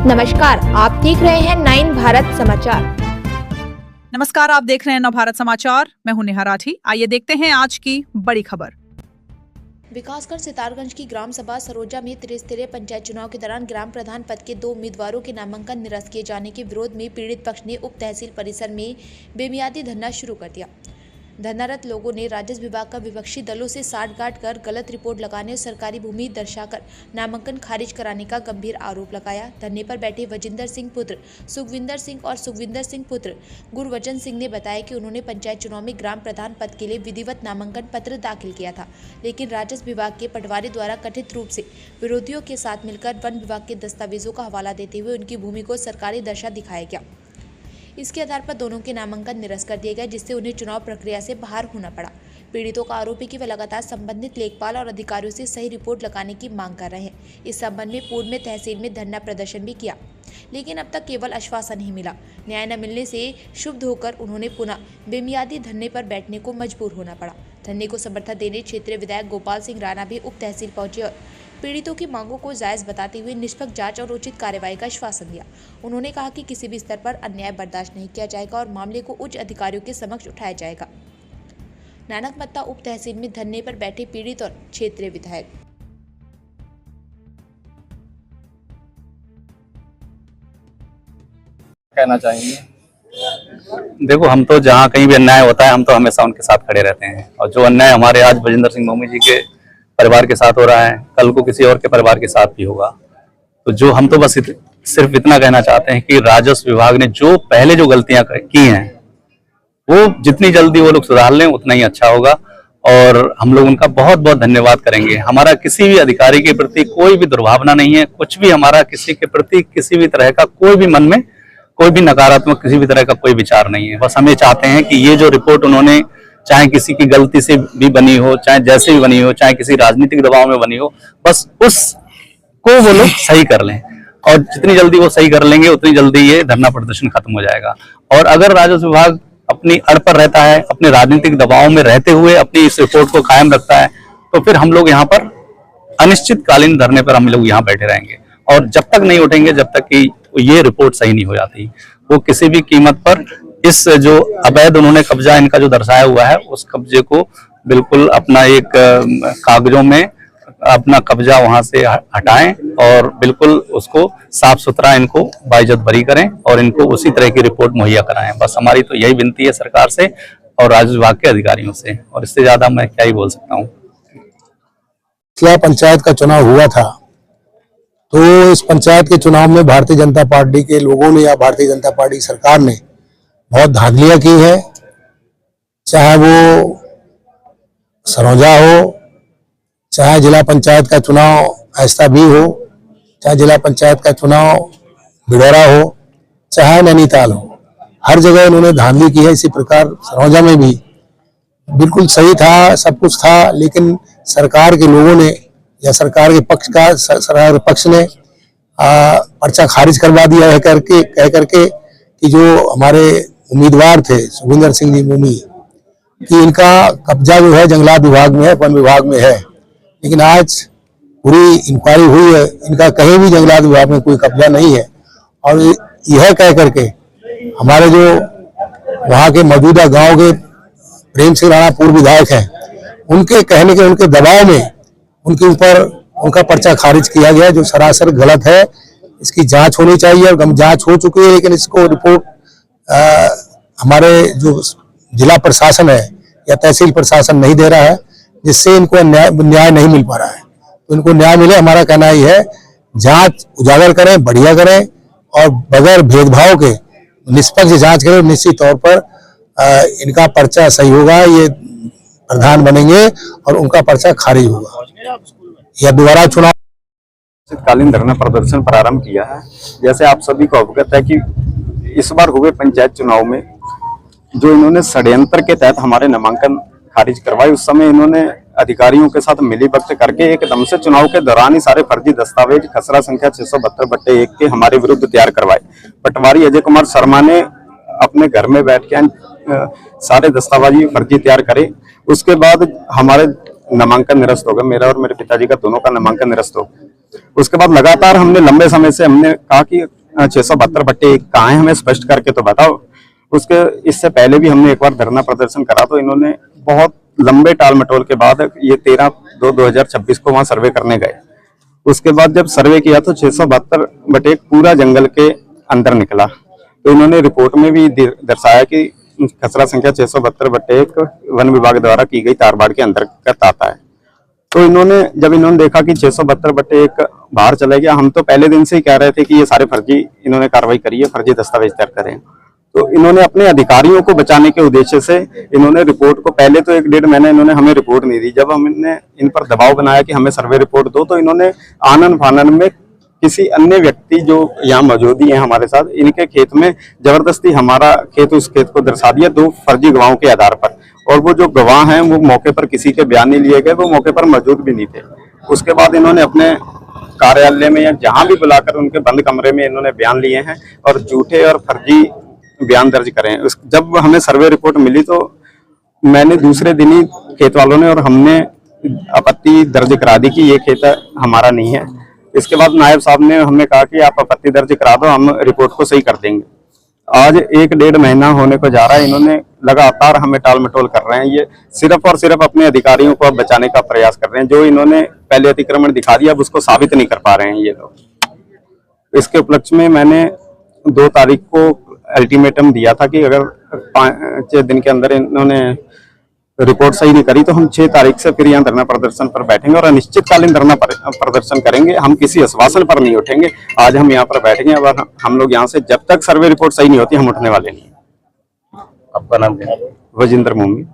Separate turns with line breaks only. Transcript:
नमस्कार, आप देख रहे हैं 9 भारत समाचार।
नमस्कार, आप देख रहे हैं 9 भारत समाचार। मैं हूं नेहा राठी। आइए देखते हैं आज की बड़ी खबर।
विकासखंड सितारगंज की ग्राम सभा सरोजा में त्रिस्तरीय पंचायत चुनाव के दौरान ग्राम प्रधान पद के 2 उम्मीदवारों के नामांकन निरस्त किए जाने के विरोध में पीड़ित पक्ष ने उप तहसील परिसर में बेमियादी धरना शुरू कर दिया। धरनारत लोगों ने राजस्व विभाग का विपक्षी दलों से साठगांठ कर गलत रिपोर्ट लगाने और सरकारी भूमि दर्शाकर नामांकन खारिज कराने का गंभीर आरोप लगाया। धरने पर बैठे वजिंदर सिंह पुत्र सुखविंदर सिंह और सुखविंदर सिंह पुत्र गुरवचन सिंह ने बताया कि उन्होंने पंचायत चुनाव में ग्राम प्रधान पद के लिए विधिवत नामांकन पत्र दाखिल किया था, लेकिन राजस्व विभाग के पटवारी द्वारा कथित रूप से विरोधियों के साथ मिलकर वन विभाग के दस्तावेजों का हवाला देते हुए उनकी भूमि को सरकारी दर्जा दिखाया गया। इसके आधार पर दोनों के नामांकन निरस्त कर दिए गए, जिससे उन्हें चुनाव प्रक्रिया से बाहर होना पड़ा। पीड़ितों का आरोप है कि वे लगातार संबंधित लेखपाल और अधिकारियों से सही रिपोर्ट लगाने की मांग कर रहे हैं। इस संबंध में पूर्व में तहसील में धरना प्रदर्शन भी किया, लेकिन अब तक केवल आश्वासन ही मिला। न्याय न मिलने से क्षुब्ध होकर उन्होंने पुनः बेमियादी धरने पर बैठने को मजबूर होना पड़ा। धरने को समर्थन देने क्षेत्रीय विधायक गोपाल सिंह राणा भी उप तहसील पहुंचे और पीड़ितों की मांगों को जायज बताते हुए निष्पक्ष जांच और उचित कार्रवाई का आश्वासन दिया। उन्होंने कहा कि किसी भी स्तर पर अन्याय बर्दाश्त नहीं किया जाएगा और मामले को उच्च अधिकारियों के समक्ष उठाया जाएगा। नानक मत्ता उप तहसील में धरने पर बैठे पीड़ित और क्षेत्रीय विधायक।
कहना चाहेंगे?
देखो, हम तो जहाँ कहीं भी अन्याय होता है हम तो हमेशा उनके साथ खड़े रहते हैं, और जो अन्याय हमारे आज वजिंदर सिंह मोमी जी के परिवार के साथ हो रहा है, कल को किसी और के परिवार के साथ भी होगा। तो जो हम तो बस सिर्फ इतना कहना चाहते हैं कि राजस्व विभाग ने जो पहले जो गलतियां की हैं वो जितनी जल्दी वो लोग सुधार लें उतना ही अच्छा होगा, और हम लोग उनका बहुत बहुत धन्यवाद करेंगे। हमारा किसी भी अधिकारी के प्रति कोई भी दुर्भावना नहीं है, कुछ भी हमारा किसी के प्रति किसी भी तरह का कोई भी मन में कोई भी नकारात्मक किसी भी तरह का कोई विचार नहीं है। बस हम ये चाहते हैं कि ये जो रिपोर्ट उन्होंने चाहे किसी की गलती से भी बनी हो, चाहे जैसे भी बनी हो, चाहे किसी राजनीतिक दबाव में बनी हो, बस उसको वो लोग सही कर लें, और जितनी जल्दी वो सही कर लेंगे उतनी जल्दी ये धरना प्रदर्शन खत्म हो जाएगा। और अगर राजस्व विभाग अपनी अड़ पर रहता है, अपने राजनीतिक दबाव में रहते हुए अपनी इस रिपोर्ट को कायम रखता है, तो फिर हम लोग यहाँ पर अनिश्चितकालीन धरने पर हम लोग यहाँ बैठे रहेंगे, और जब तक नहीं उठेंगे जब तक कि ये रिपोर्ट सही नहीं हो जाती। वो किसी भी कीमत पर इस जो अवैध उन्होंने कब्जा इनका जो दर्शाया हुआ है उस कब्जे को बिल्कुल अपना एक कागजों में अपना कब्जा वहां से हटाएं, और बिल्कुल उसको साफ सुथरा इनको बाइज्जत बरी करें और इनको उसी तरह की रिपोर्ट मुहैया कराएं। बस हमारी तो यही विनती है सरकार से और राजस्व विभाग के अधिकारियों से, और इससे ज्यादा मैं क्या ही बोल सकता हूँ।
क्या पंचायत का चुनाव हुआ था, तो इस पंचायत के चुनाव में भारतीय जनता पार्टी के लोगों ने या भारतीय जनता पार्टी सरकार ने बहुत धांधलियां की है। चाहे वो सरोजा हो, चाहे जिला पंचायत का चुनाव ऐसा भी हो, चाहे जिला पंचायत का चुनाव बिडौरा हो, चाहे नैनीताल हो, हर जगह इन्होंने धांधली की है। इसी प्रकार सरोजा में भी बिल्कुल सही था, सब कुछ था, लेकिन सरकार के लोगों ने या सरकार के पक्ष का सरकार पक्ष ने पर्चा खारिज करवा दिया है कह करके कि जो हमारे उम्मीदवार थे सुखविंदर सिंह जी मोमी कि इनका कब्जा जो है जंगलात विभाग में है, वन विभाग में है, लेकिन आज पूरी इंक्वायरी हुई है, इनका कहीं भी जंगलात विभाग में कोई कब्जा नहीं है। और यह कह करके हमारे जो वहाँ के मौजूदा गांव के प्रेम सिंह राणा पूर्व विधायक हैं, उनके कहने के उनके दबाव में उनके ऊपर उनका पर्चा खारिज किया गया, जो सरासर गलत है। इसकी जांच होनी चाहिए और जांच हो चुकी है, लेकिन इसको रिपोर्ट हमारे जो जिला प्रशासन है या तहसील प्रशासन नहीं दे रहा है, जिससे इनको न्याय नहीं मिल पा रहा है। तो इनको न्याय मिले, हमारा कहना ही है, जांच उजागर करें, बढ़िया करें और बगैर भेदभाव के निष्पक्ष जांच करें। निश्चित तौर पर इनका पर्चा सही होगा, ये प्रधान बनेंगे और उनका पर्चा खारिज होगा या दोबारा चुनाव।
कालीन धरना प्रदर्शन प्रारंभ किया है। जैसे आप सभी को अवगत है कि इस बार हुए पंचायत चुनाव में जो इन्होंने षड्यंत्र के तहत हमारे नामांकन खारिज करवाए, उस समय इन्होंने अधिकारियों के साथ मिलीभगत करके एकदम से चुनाव के दौरान ही सारे फर्जी दस्तावेज खसरा संख्या 672/1 के हमारे विरुद्ध तैयार करवाए। पटवारी अजय कुमार शर्मा ने अपने घर में बैठ के सारे दस्तावेज फर्जी तैयार करे। उसके बाद हमारे नामांकन निरस्त हो गया, मेरा और मेरे पिताजी का दोनों का नामांकन निरस्त हो गया। उसके बाद लगातार हमने लंबे समय से हमने कहा कि 672 कहाँ है, हमें स्पष्ट करके तो बताओ। उसके इससे पहले भी हमने एक बार धरना प्रदर्शन करा तो इन्होंने बहुत लंबे टाल मटोल के बाद ये 13/2/2026 को वहां सर्वे करने गए। उसके बाद जब सर्वे किया तो 672 पूरा जंगल के अंदर निकला। तो इन्होंने रिपोर्ट में भी दर्शाया कि खसरा संख्या 672/1 वन विभाग द्वारा की गई तारबाड़ के अंतर्गत आता है। तो जब इन्होंने देखा कि 672/1 बाहर चला गया, हम तो पहले दिन से ही कह रहे थे कि ये सारे फर्जी इन्होंने कार्रवाई करी है, फर्जी दस्तावेज तैयार करें। तो इन्होंने अपने अधिकारियों को बचाने के उद्देश्य से इन्होंने रिपोर्ट को पहले तो 1-1.5 महीना इन्होंने हमें रिपोर्ट नहीं दी। जब हमने इन पर दबाव बनाया कि हमें सर्वे रिपोर्ट दो, तो इन्होंने आनन फानन में किसी अन्य व्यक्ति जो यहाँ मौजूद ही है हमारे साथ, इनके खेत में जबरदस्ती हमारा खेत उस खेत को दर्शा दिया 2 फर्जी गवाहों के आधार पर। और वो जो गवाह हैं वो मौके पर किसी के बयान नहीं लिए गए, वो मौके पर मौजूद भी नहीं थे। उसके बाद इन्होंने अपने कार्यालय में या जहां भी बुलाकर उनके बंद कमरे में इन्होंने बयान लिए हैं और झूठे और फर्जी बयान दर्ज करे हैं। जब हमें सर्वे रिपोर्ट मिली तो मैंने दूसरे दिन ही खेत वालों ने और हमने आपत्ति दर्ज करा दी कि ये खेत हमारा नहीं है। इसके बाद नायब साहब ने हमें कहा कि आप आपत्ति दर्ज करा दो, हम रिपोर्ट को सही कर देंगे। आज 1-1.5 महीना होने को जा रहा है, इन्होंने लगातार हमें टाल मटोल कर रहे हैं। ये सिर्फ और सिर्फ अपने अधिकारियों को बचाने का प्रयास कर रहे हैं। जो इन्होंने पहले अतिक्रमण दिखा दिया अब उसको साबित नहीं कर पा रहे हैं ये लोग। इसके उपलक्ष्य में मैंने 2 तारीख को अल्टीमेटम दिया था कि अगर 5 दिन के अंदर इन्होंने रिपोर्ट सही नहीं करी तो हम 6 तारीख से फिर यहाँ धरना प्रदर्शन पर बैठेंगे और अनिश्चितकालीन धरना प्रदर्शन करेंगे। हम किसी आश्वासन पर नहीं उठेंगे। आज हम यहाँ पर बैठेंगे, अब हम लोग यहाँ से जब तक सर्वे रिपोर्ट सही नहीं होती हम उठने वाले नहीं।
आपका नाम क्या है?
वजिंदर मोमी।